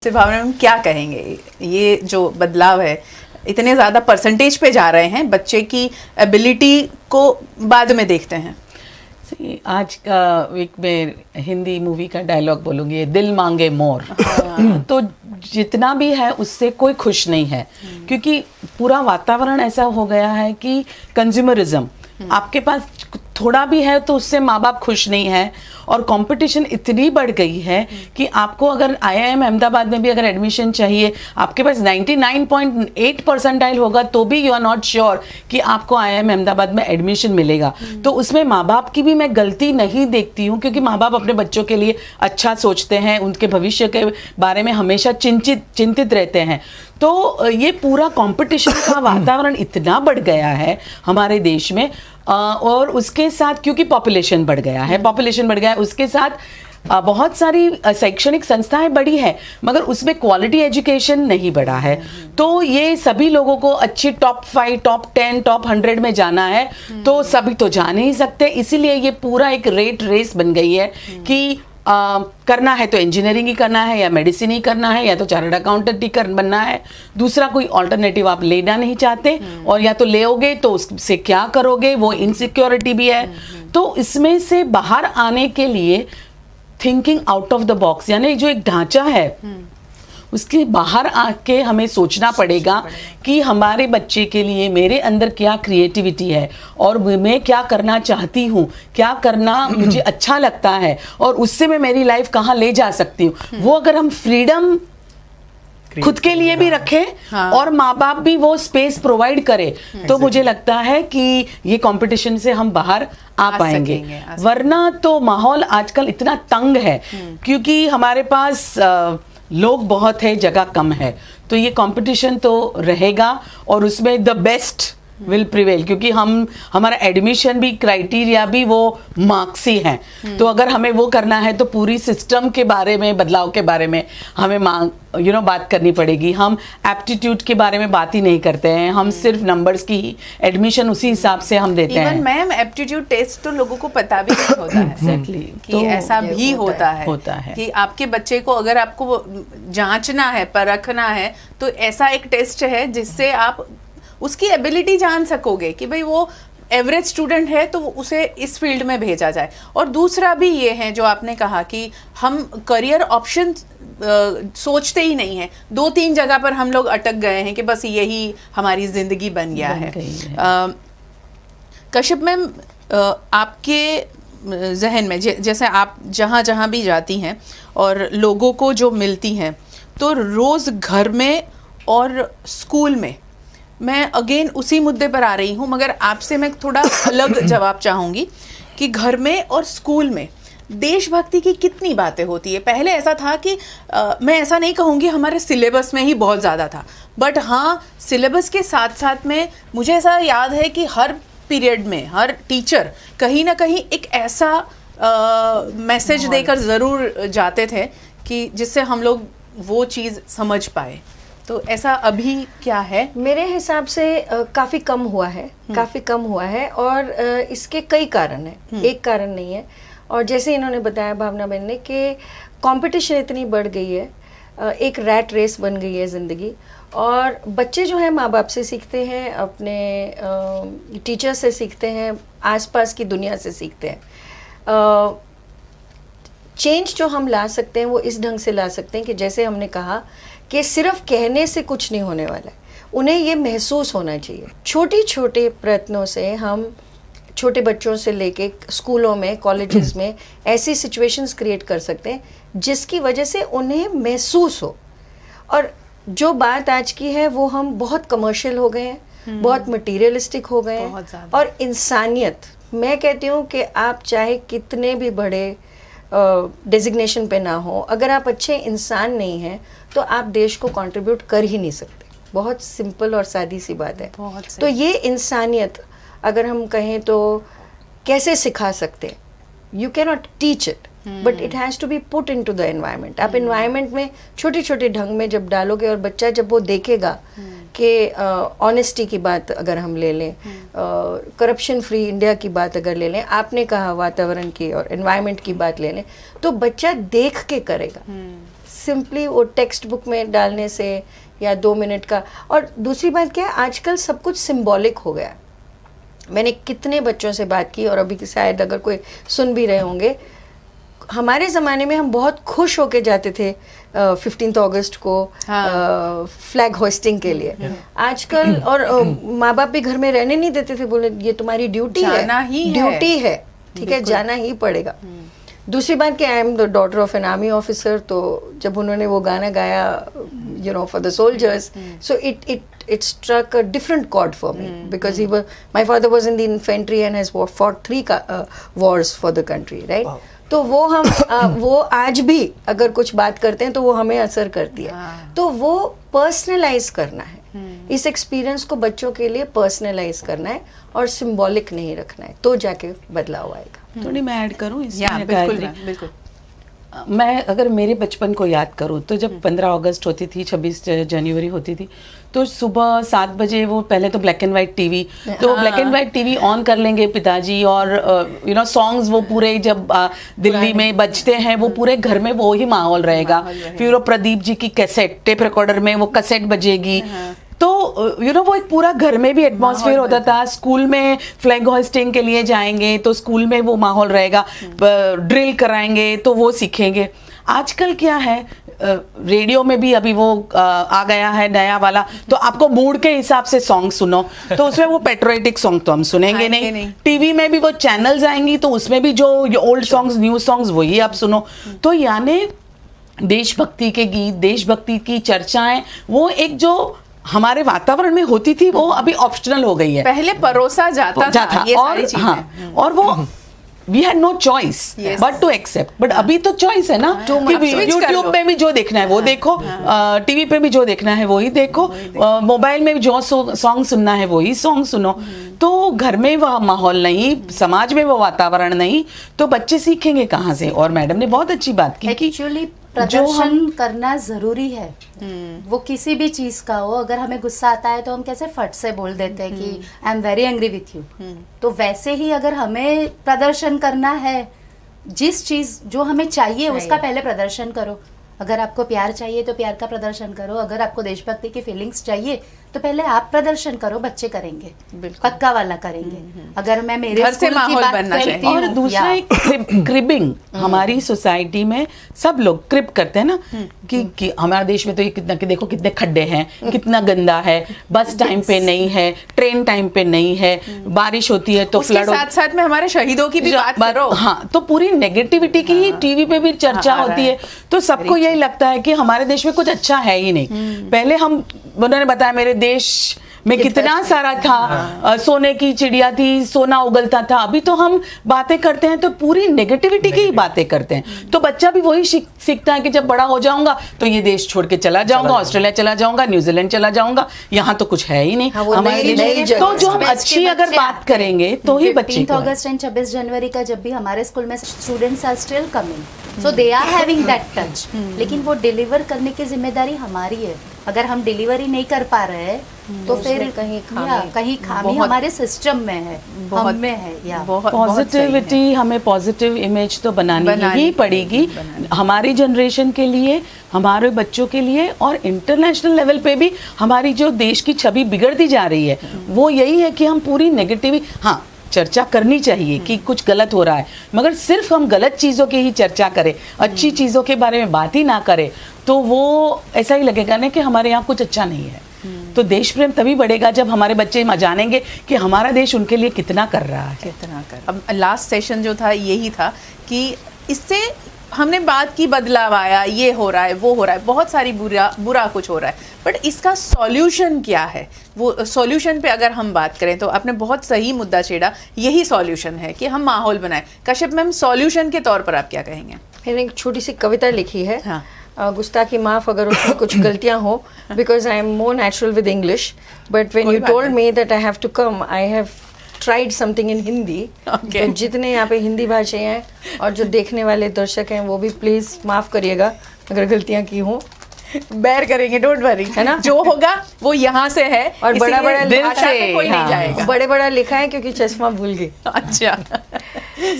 तो भावना मैम क्या कहेंगे, ये जो बदलाव है, इतने ज़्यादा परसेंटेज पे जा रहे हैं, बच्चे की एबिलिटी को बाद में देखते हैं। आज का एक मैं हिंदी मूवी का डायलॉग बोलूँगी, दिल मांगे मोर। तो जितना भी है उससे कोई खुश नहीं है, क्योंकि पूरा वातावरण ऐसा हो गया है कि कंज्यूमरिज्म, आपके पास थोड़ा भी है तो उससे माँ बाप खुश नहीं है, और कंपटीशन इतनी बढ़ गई है कि आपको अगर IIM अहमदाबाद में भी अगर एडमिशन चाहिए, आपके पास 99.8 परसेंटाइल होगा तो भी यू आर नॉट श्योर कि आपको IIM अहमदाबाद में एडमिशन मिलेगा। तो उसमें माँ बाप की भी मैं गलती नहीं देखती हूँ, क्योंकि माँ बाप अपने बच्चों के लिए अच्छा सोचते हैं, उनके भविष्य के बारे में हमेशा चिंतित रहते हैं। तो ये पूरा कंपटीशन का वातावरण इतना बढ़ गया है हमारे देश में, और उसके साथ क्योंकि पॉपुलेशन बढ़ गया है, उसके साथ बहुत सारी शैक्षणिक संस्थाएं बढ़ी है, मगर उसमें क्वालिटी एजुकेशन नहीं बढ़ा है। तो ये सभी लोगों को अच्छी टॉप 5, टॉप 10, टॉप 100 में जाना है, तो सभी तो जा नहीं सकते। इसीलिए ये पूरा एक रेट रेस बन गई है कि करना है तो इंजीनियरिंग ही करना है, या मेडिसिन ही करना है, या तो चार्टर्ड अकाउंटेंट ही बनना है, दूसरा कोई ऑल्टरनेटिव आप लेना नहीं चाहते, और या तो लेओगे तो उससे क्या करोगे, वो इनसिक्योरिटी भी है। तो इसमें से बाहर आने के लिए thinking out of the box, यानी जो एक ढांचा है उसके बाहर आके हमें सोचना पड़ेगा कि हमारे बच्चे के लिए मेरे अंदर क्या क्रिएटिविटी है, और मैं क्या करना चाहती हूँ, क्या करना मुझे अच्छा लगता है, और उससे मैं मेरी लाइफ कहाँ ले जा सकती हूँ। वो अगर हम फ्रीडम खुद के लिए भी रखें और माँ बाप भी वो स्पेस प्रोवाइड करे, तो मुझे लगता है कि ये कंपटीशन से हम बाहर आ पाएंगे। वरना तो माहौल आजकल इतना तंग है, क्योंकि हमारे पास लोग बहुत है, जगह कम है, तो ये कंपटीशन तो रहेगा, और उसमें द बेस्ट विल प्रिवेल, क्योंकि हमारा एडमिशन भी क्राइटेरिया भी वो मार्क्स ही हैं। तो अगर हमें वो करना है तो पूरी सिस्टम के बारे में, बदलाव के बारे में हमें बात करनी पड़ेगी। हम एप्टीट्यूड के बारे में बात ही नहीं करते हैं, हम सिर्फ नंबर्स की ही एडमिशन उसी हिसाब से हम देते हैं। इवन मैम एप्टीट्यूड टेस्ट तो लोगों को पता भी नहीं होता है एग्जैक्टली कि तो ऐसा भी होता है कि आपके बच्चे को अगर आपको जांचना है, परखना है, तो ऐसा एक टेस्ट है जिससे आप उसकी एबिलिटी जान सकोगे कि भाई वो एवरेज स्टूडेंट है तो उसे इस फील्ड में भेजा जाए। और दूसरा भी ये है जो आपने कहा कि हम करियर ऑप्शन सोचते ही नहीं है, 2-3 जगह पर हम लोग अटक गए हैं कि बस यही हमारी जिंदगी बन गया है। कश्यप मैम, आपके जहन में जैसे आप जहाँ जहाँ भी जाती हैं और लोगों को जो मिलती हैं, तो रोज़ घर में और स्कूल में, मैं अगेन उसी मुद्दे पर आ रही हूँ, मगर आपसे मैं थोड़ा अलग जवाब चाहूँगी कि घर में और स्कूल में देशभक्ति की कितनी बातें होती है। पहले ऐसा था कि मैं ऐसा नहीं कहूँगी हमारे सिलेबस में ही बहुत ज़्यादा था, बट हाँ, सिलेबस के साथ साथ में मुझे ऐसा याद है कि हर पीरियड में हर टीचर कहीं ना कहीं एक ऐसा मैसेज देकर ज़रूर जाते थे कि जिससे हम लोग वो चीज़ समझ पाए। तो ऐसा अभी क्या है? मेरे हिसाब से काफ़ी कम हुआ है, और इसके कई कारण हैं, एक कारण नहीं है। और जैसे इन्होंने बताया भावना बहन ने कि कंपटीशन इतनी बढ़ गई है, एक रैट रेस बन गई है ज़िंदगी, और बच्चे जो है माँ बाप से सीखते हैं, अपने टीचर से सीखते हैं, आसपास की दुनिया से सीखते हैं। चेंज जो हम ला सकते हैं वो इस ढंग से ला सकते हैं कि जैसे हमने कहा कि सिर्फ कहने से कुछ नहीं होने वाला है, उन्हें ये महसूस होना चाहिए। छोटे छोटे प्रयत्नों से हम छोटे बच्चों से लेके स्कूलों में, कॉलेजेस में ऐसी सिचुएशंस क्रिएट कर सकते हैं जिसकी वजह से उन्हें महसूस हो। और जो बात आज की है वो हम बहुत कमर्शियल हो गए हैं, बहुत मटीरियलिस्टिक हो गए हैं, और इंसानियत, मैं कहती हूँ कि आप चाहे कितने भी बड़े डेजिग्नेशन पे ना हो, अगर आप अच्छे इंसान नहीं हैं तो आप देश को कंट्रीब्यूट कर ही नहीं सकते। बहुत सिंपल और सादी सी बात है। तो ये इंसानियत अगर हम कहें तो कैसे सिखा सकते हैं? You can not teach it, but it has to be put into the environment. आप एनवायरनमेंट में छोटे छोटे ढंग में जब डालोगे और बच्चा जब वो देखेगा कि ऑनेस्टी की बात अगर हम ले लें, करप्शन फ्री इंडिया की बात अगर ले लें, आपने कहा वातावरण की और एनवायरनमेंट की बात ले लें, तो बच्चा देख के करेगा। सिंपली वो टेक्स्ट बुक में डालने से या 2 मिनट का। और दूसरी बात क्या है, आजकल सब कुछ सिंबॉलिक हो गया है। मैंने कितने बच्चों से बात की, और अभी शायद अगर कोई सुन भी रहे होंगे, हमारे ज़माने में हम बहुत खुश होके जाते थे 15 अगस्त को फ्लैग होस्टिंग के लिए। आजकल और माँ बाप भी घर में रहने नहीं देते थे, बोले ये तुम्हारी ड्यूटी है, ड्यूटी है, ठीक है, जाना ही पड़ेगा। दूसरी बात कि I am the daughter of an army officer, तो जब उन्होंने वो गाना गाया you know for the soldiers, so it struck a different chord for me because my father was in the infantry and has fought 3 wars for the country, right? तो वो हम वो आज भी अगर कुछ बात करते हैं तो वो हमें असर करती है। तो वो पर्सनलाइज करना है, इस एक्सपीरियंस को बच्चों के लिए पर्सनलाइज करना है और सिंबॉलिक नहीं रखना है, तो जाके बदलाव आएगा। थोड़ी मैं ऐड करूँ इसमें? बिल्कुल। मैं अगर मेरे बचपन को याद करूँ तो जब 15 अगस्त होती थी, 26 जनवरी होती थी, तो सुबह 7 बजे वो पहले तो ब्लैक एंड वाइट टीवी, तो black and white TV on कर लेंगे पिताजी, और यू नो सॉन्ग्स वो पूरे जब दिल्ली में बजते हैं वो पूरे घर में वो ही माहौल रहेगा। फिर वो प्रदीप जी की कैसेट, टेप रिकॉर्डर में वो कैसेट बजेगी, तो यू नो वो एक पूरा घर में भी एटमॉस्फेयर होता था। स्कूल में फ्लैग होस्टिंग के लिए जाएंगे तो स्कूल में वो माहौल रहेगा, ड्रिल कराएंगे तो वो सीखेंगे। आजकल क्या है, रेडियो में भी अभी वो आ गया है नया वाला, तो आपको मूड के हिसाब से सॉन्ग सुनो, तो उसमें वो पेट्रियोटिक सॉन्ग तो हम सुनेंगे नहीं। टीवी में भी वो चैनल्स आएंगी तो उसमें भी जो ओल्ड सॉन्ग्स, न्यू सॉन्ग्स वही आप सुनो। तो यानी देशभक्ति के गीत, देशभक्ति की चर्चाएं, वो एक जो हमारे वातावरण में होती थी वो अभी ऑप्शनल हो गई है। पहले परोसा जाता था ये सारी चीजें। हाँ, और वो we had no choice but to accept. But अभी तो चॉइस है ना कि यूट्यूब पे भी जो देखना है वो देखो, टीवी पे भी जो देखना है वही देखो, मोबाइल में भी जो सॉन्ग सुनना है वही सॉन्ग सुनो। तो घर में वह माहौल नहीं, समाज में वो वातावरण नहीं, तो बच्चे सीखेंगे कहाँ से? और मैडम ने बहुत अच्छी बात की कि एक्चुअली प्रदर्शन करना जरूरी है। वो किसी भी चीज का हो, अगर हमें गुस्सा आता है तो हम कैसे फट से बोल देते हैं कि I am very angry with you, तो वैसे ही अगर हमें प्रदर्शन करना है, जिस चीज जो हमें चाहिए उसका पहले प्रदर्शन करो। अगर आपको प्यार चाहिए तो प्यार का प्रदर्शन करो, अगर आपको देशभक्ति की फीलिंग्स चाहिए तो पहले आप प्रदर्शन करो, बच्चे करेंगे, पक्का वाला करेंगे। अगर मैं मेरे घर से माहौल बनना चाहिए। और दूसरा एक क्रिबिंग, हमारी सोसाइटी में सब लोग क्रिप करते हैं ना कि हमारे देश में तो ये कितना, कि देखो कितने खड्डे हैं, कितना गंदा है, बस टाइम पे नहीं है, ट्रेन टाइम पे नहीं है, बारिश होती है तो फ्लड। साथ साथ में हमारे शहीदों की भी बात करो। हाँ, तो पूरी नेगेटिविटी की ही टीवी पे भी चर्चा होती है, तो सबको यही लगता है कि हमारे देश में कुछ अच्छा है ही नहीं। पहले हम, उन्होंने बताया मेरे देश में कितना सारा था, सोने की चिड़िया थी, सोना उगलता था। अभी तो हम बातें करते हैं तो पूरी नेगेटिविटी की ही बातें करते हैं। तो बच्चा भी वही सीखता है कि जब बड़ा हो जाऊंगा तो ये देश छोड़ के चला जाऊंगा, ऑस्ट्रेलिया चला जाऊंगा, न्यूजीलैंड चला जाऊंगा, यहाँ तो कुछ है ही नहीं हमारे देश। तो जो हम अच्छी अगर बात करेंगे तो ही बच्चे 15 अगस्त एंड 26 जनवरी का जब भी हमारे स्कूल में students are still coming, so they are having that touch, लेकिन वो डिलीवर करने की जिम्मेदारी हमारी है। अगर हम डिलीवरी नहीं कर पा रहे हैं तो फिर कहीं खामी हमारे सिस्टम में है, हम में है। या पॉजिटिविटी, हमें पॉजिटिव इमेज तो बनानी ही पड़ेगी हमारी जनरेशन के लिए, हमारे बच्चों के लिए, और इंटरनेशनल लेवल पे भी हमारी जो देश की छवि बिगड़ती जा रही है वो यही है कि हम पूरी नेगेटिव, हाँ चर्चा करनी चाहिए कि कुछ गलत हो रहा है, मगर सिर्फ हम गलत चीज़ों की ही चर्चा करें, अच्छी चीज़ों के बारे में बात ही ना करें, तो वो ऐसा ही लगेगा ना कि हमारे यहाँ कुछ अच्छा नहीं है। तो देश प्रेम तभी बढ़ेगा जब हमारे बच्चे जानेंगे कि हमारा देश उनके लिए कितना कर रहा है। अब लास्ट सेशन जो था यही था कि इससे हमने बात की, बदलाव आया, ये हो रहा है, वो हो रहा है, बहुत सारी बुरा कुछ हो रहा है, बट इसका सॉल्यूशन क्या है? वो सॉल्यूशन पे अगर हम बात करें तो आपने बहुत सही मुद्दा छेड़ा, यही सॉल्यूशन है कि हम माहौल बनाएं। कश्यप मैम, सॉल्यूशन के तौर पर आप क्या कहेंगे? मैंने एक छोटी सी कविता लिखी है, गुस्ताखी माफ अगर उसमें कुछ गलतियां हो, because I am more natural with English, but when you told me that I have to come, I have tried something in Hindi. Okay. तो जितने यहाँ पे हिंदी भाषी हैं और जो देखने वाले दर्शक हैं वो भी प्लीज माफ करिएगा अगर गलतियाँ की हों। बेयर करेंगे, डोंट वरी, है ना? जो होगा वो यहाँ से है और बड़ा बड़ा इसीलिए दिल भाषा से, पे कोई नहीं हाँ। जाएगा। बड़े बड़ा लिखा है क्योंकि चश्मा भूल गई। अच्छा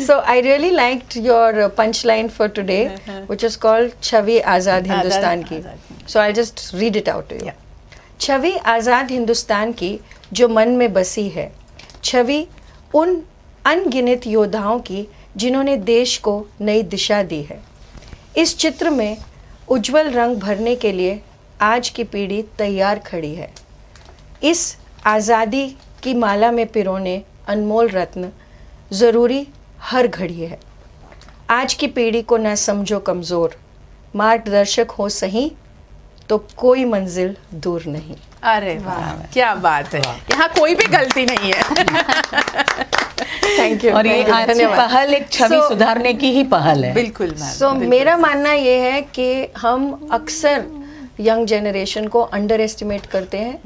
So I really liked your punchline for today, which is called छवि आज़ाद हिंदुस्तान की. So I'll just read it out to you. छवि आज़ाद हिंदुस्तान की जो मन में बसी है, छवि उन अनगिनत योद्धाओं की जिन्होंने देश को नई दिशा दी है. इस चित्र में उज्जवल रंग भरने के लिए आज की पीढ़ी तैयार खड़ी है. इस आज़ादी की माला में पिरोने अनमोल रत्न ज़रूरी हर घड़ी है. आज की पीढ़ी को न समझो कमज़ोर, मार्गदर्शक हो सही तो कोई मंजिल दूर नहीं. अरे वाह, क्या बात है, यहाँ कोई भी गलती नहीं है। Thank you. और ये आज की पहल एक छवि So- सुधारने की ही पहल है. बिल्कुल मैम, सो बिल्कुल। मेरा मानना ये है कि हम अक्सर यंग जनरेशन को अंडर एस्टिमेट करते हैं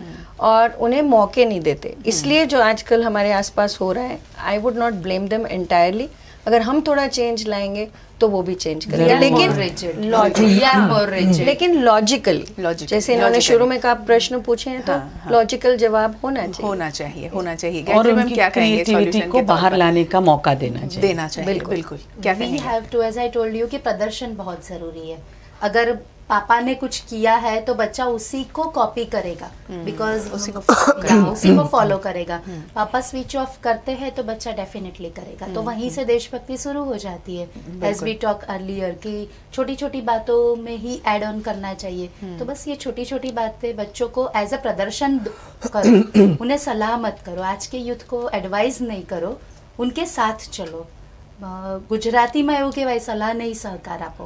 और उन्हें मौके नहीं देते. इसलिए जो आजकल हमारे आसपास हो रहा है, I would not blame them entirely. अगर हम थोड़ा चेंज लाएंगे तो वो भी चेंज करेंगे, लेकिन लॉजिकली. जैसे इन्होंने शुरू में कहा प्रश्न पूछे हैं तो लॉजिकल जवाब होना चाहिए. होना चाहिए, होना चाहिए. और गायत्री मैम उनकी क्या कहेंगे क्रिएटिविटी solution को के तौर बाहर पर? लाने का मौका देना चाहिए. देना चाहिए, बिल्कुल. क्या वी कहेंगे? Have to, as I told you, कि प्रदर्शन बहुत जरूरी है. अगर पापा ने कुछ किया है तो बच्चा उसी को कॉपी करेगा, बिकॉज उसी को फॉलो करेगा. पापा स्विच ऑफ करते हैं तो बच्चा डेफिनेटली करेगा. तो वहीं से देशभक्ति शुरू हो जाती है. एज वी टॉक अर्लियर कि छोटी छोटी बातों में ही ऐड ऑन करना चाहिए. तो बस ये छोटी छोटी बातें बच्चों को एज अ प्रदर्शन करो, उन्हें सलाह मत करो. आज के यूथ को एडवाइस नहीं करो, उनके साथ चलो. गुजराती में એવું કહેવાય, સલાહ નહીં સહકાર આપો.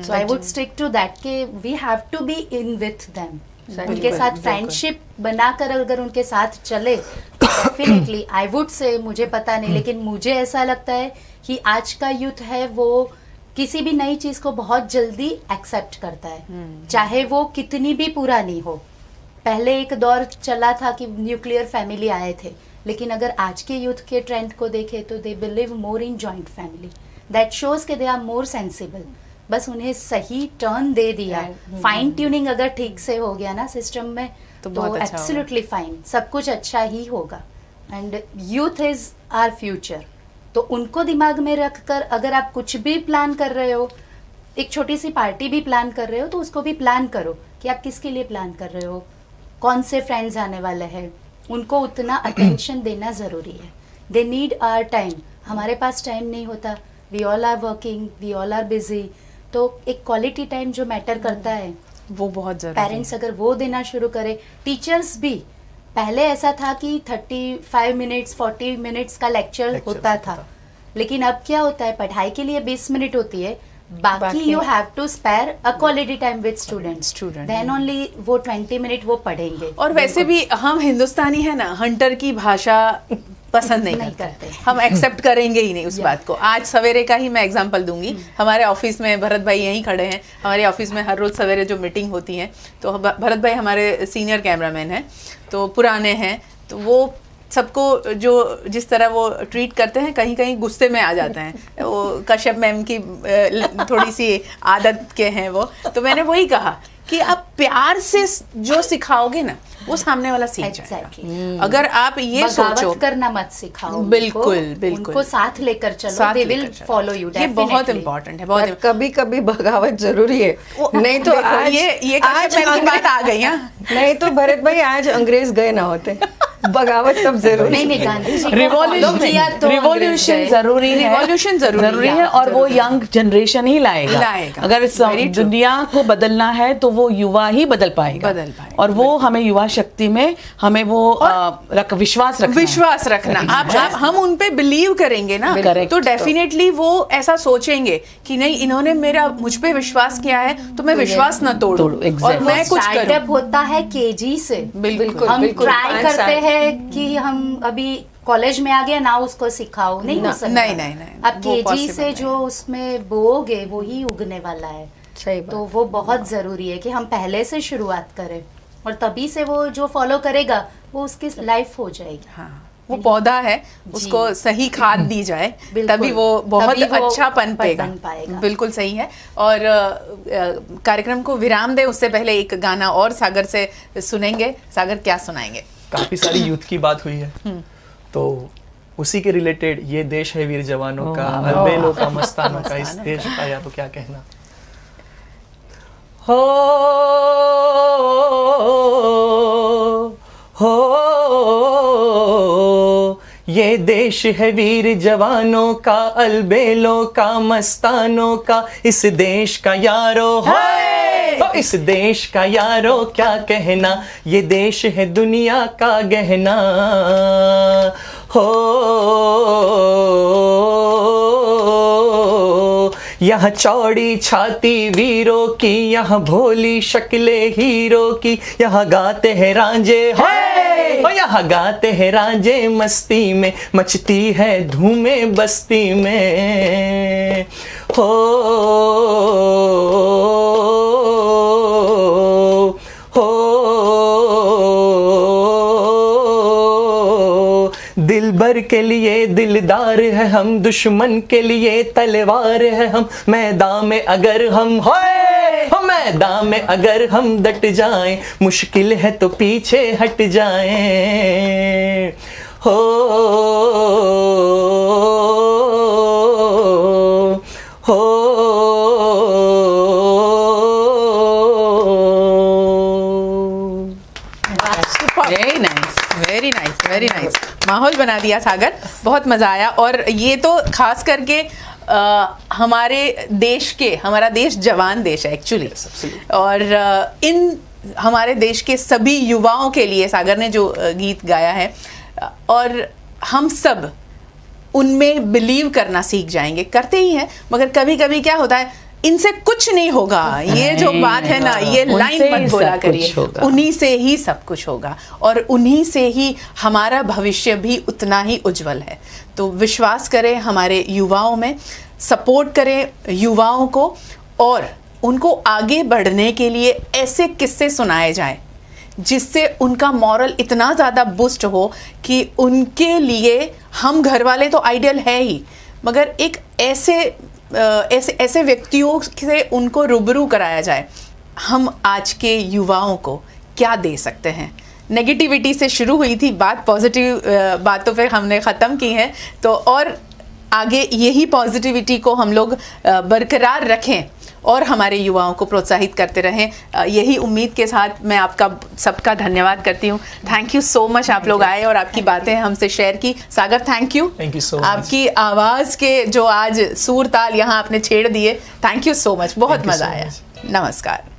So I would stick to that कि we have to be in with them. उनके साथ फ्रेंडशिप बनाकर अगर उनके साथ चले डेफिनेटली आई वुड से, मुझे पता नहीं लेकिन मुझे ऐसा लगता है कि आज का यूथ है वो किसी भी नई चीज को बहुत जल्दी एक्सेप्ट करता है, चाहे वो कितनी भी पुरानी हो. पहले एक दौर चला था कि न्यूक्लियर फैमिली आए थे, लेकिन अगर आज के यूथ के ट्रेंड को देखें तो they believe more in joint family. That shows के दे आर मोर सेंसिबल. बस उन्हें सही टर्न दे दिया, फाइन ट्यूनिंग अगर ठीक से हो गया ना सिस्टम में तो तो बहुत अच्छा एब्सोल्युटली फाइन, सब कुछ अच्छा ही होगा. And youth is our future. तो उनको दिमाग में रखकर अगर आप कुछ भी प्लान कर रहे हो, एक छोटी सी पार्टी भी प्लान कर रहे हो तो उसको भी प्लान करो कि आप किसके लिए प्लान कर रहे हो, कौन से फ्रेंड्स आने वाले हैं. उनको उतना अटेंशन देना ज़रूरी है. They need our time. हमारे पास टाइम नहीं होता, we all are working, we all are busy. तो एक क्वालिटी टाइम जो मैटर करता है, वो बहुत जरूरी है. पेरेंट्स अगर वो देना शुरू करें, टीचर्स भी. पहले ऐसा था कि 35 मिनट्स 40 मिनट्स का लेक्चर होता था, लेकिन अब क्या होता है, पढ़ाई के लिए 20 मिनट होती है, बाकी you have to spare a quality time with students. Then only वो 20 मिनट वो पढ़ेंगे. और वैसे भी हम हिंदुस्तानी है ना, हंटर की भाषा पसंद नहीं करते. हम एक्सेप्ट करेंगे ही नहीं उस बात को. आज सवेरे का ही मैं एग्जांपल दूंगी. हमारे ऑफिस में भरत भाई यहीं खड़े हैं. हमारे ऑफिस में हर रोज सवेरे जो मीटिंग होती है, तो भरत भाई हमारे सीनियर कैमरामैन हैं, तो पुराने हैं, तो वो सबको जो जिस तरह वो ट्रीट करते हैं, कहीं कहीं गुस्से में आ जाते हैं. वो कश्यप मैम की थोड़ी सी आदत के हैं वो. तो मैंने वही कहा कि आप प्यार से जो सिखाओगे ना, वो सामने वाला सीख जाएगा. अगर आप ये सोचो, करना मत सिखाओ. बिल्कुल बिल्कुल, उनको साथ लेकर चलो, दे विल फॉलो यू. ये बहुत इम्पोर्टेंट है. बहुत कभी कभी बगावत जरूरी है. नहीं तो आज ये आज की बात आ गई. नहीं तो भरत भाई आज अंग्रेज गए ना होते. बगावत तब जरूरी. नहीं, गांधी जी को follow किया तो रिवॉल्यूशन जरूरी है. रिवॉल्यूशन जरूरी है, और वो यंग जनरेशन ही लाएगा. अगर दुनिया को बदलना है तो वो युवा ही बदल पाएगा. और वो हमें युवा शक्ति में हमें वो विश्वास रखना. आप हम उन पे बिलीव करेंगे ना, तो डेफिनेटली वो ऐसा सोचेंगे कि नहीं, इन्होंने मुझ पे विश्वास किया है तो मैं विश्वास न तोड़ूं और मैं कुछ करूं. स्टार्टअप होता है केजी से. बिल्कुल, हम ट्राई करते हैं कि हम अभी कॉलेज में आ गया ना, उसको सिखाओ, नहीं हो सकता. नहीं. अब केजी से जो उसमें बोओगे वो ही उगने वाला है. सही बात. तो वो बहुत जरूरी है कि हम पहले से शुरुआत करें, और तभी से वो जो फॉलो करेगा वो उसकी लाइफ हो जाएगी. हाँ, वो पौधा है, उसको सही खाद दी जाए तभी वो बहुत अच्छा पनपेगा। बिल्कुल सही है। और कार्यक्रम को विराम दे उससे पहले एक गाना और सागर से सुनेंगे। सागर, क्या सुनाएंगे? काफी सारी यूथ की बात हुई है, तो उसी के रिलेटेड ये देश है वीर जवानों का, अलबेलों का, मस्तानों का, इस देश का या तो क्या कहना। हो ये देश है वीर जवानों का, अलबेलों का, मस्तानों का, इस देश का यारो है, इस देश का यारो क्या कहना, ये देश है दुनिया का गहना। हो यहाँ चौड़ी छाती वीरों की, यहाँ भोली शक्लें हीरो की, यहाँ गाते हैं रांझे, यहाँ गाते हैं रांझे मस्ती में, मचती है धूमें बस्ती में। हो दिलबर के लिए दिलदार है हम, दुश्मन के लिए तलवार है हम, मैदान में अगर हम मैदान में अगर हम डट जाएं, मुश्किल है तो पीछे हट जाएं। हो वेरी नाइस, वेरी नाइस। माहौल बना दिया सागर, बहुत मज़ा आया। और ये तो खास करके हमारे देश के, हमारा देश जवान देश है एक्चुअली, और इन हमारे देश के सभी युवाओं के लिए सागर ने जो गीत गाया है, और हम सब उनमें बिलीव करना सीख जाएंगे, करते ही हैं, मगर कभी कभी क्या होता है, इनसे कुछ नहीं होगा, ये जो बात है ना, ये लाइन मत बोला करिए, उन्हीं से ही सब कुछ होगा और उन्हीं से ही हमारा भविष्य भी उतना ही उज्जवल है। तो विश्वास करें हमारे युवाओं में, सपोर्ट करें युवाओं को, और उनको आगे बढ़ने के लिए ऐसे किस्से सुनाए जाएं जिससे उनका मॉरल इतना ज़्यादा बूस्ट हो कि उनके लिए, हम घर वाले तो आइडियल है ही, मगर एक ऐसे व्यक्तियों से उनको रूबरू कराया जाए। हम आज के युवाओं को क्या दे सकते हैं? नेगेटिविटी से शुरू हुई थी बात, पॉजिटिव बातों पे हमने ख़त्म की है, तो और आगे यही पॉजिटिविटी को हम लोग बरकरार रखें और हमारे युवाओं को प्रोत्साहित करते रहें। यही उम्मीद के साथ मैं आपका सबका धन्यवाद करती हूँ। थैंक यू सो मच, आप लोग आए और आपकी बातें हमसे शेयर की। सागर, थैंक यू सो मच। आपकी आवाज़ के जो आज सूर ताल यहाँ आपने छेड़ दिए, थैंक यू सो मच, बहुत मज़ा आया। नमस्कार।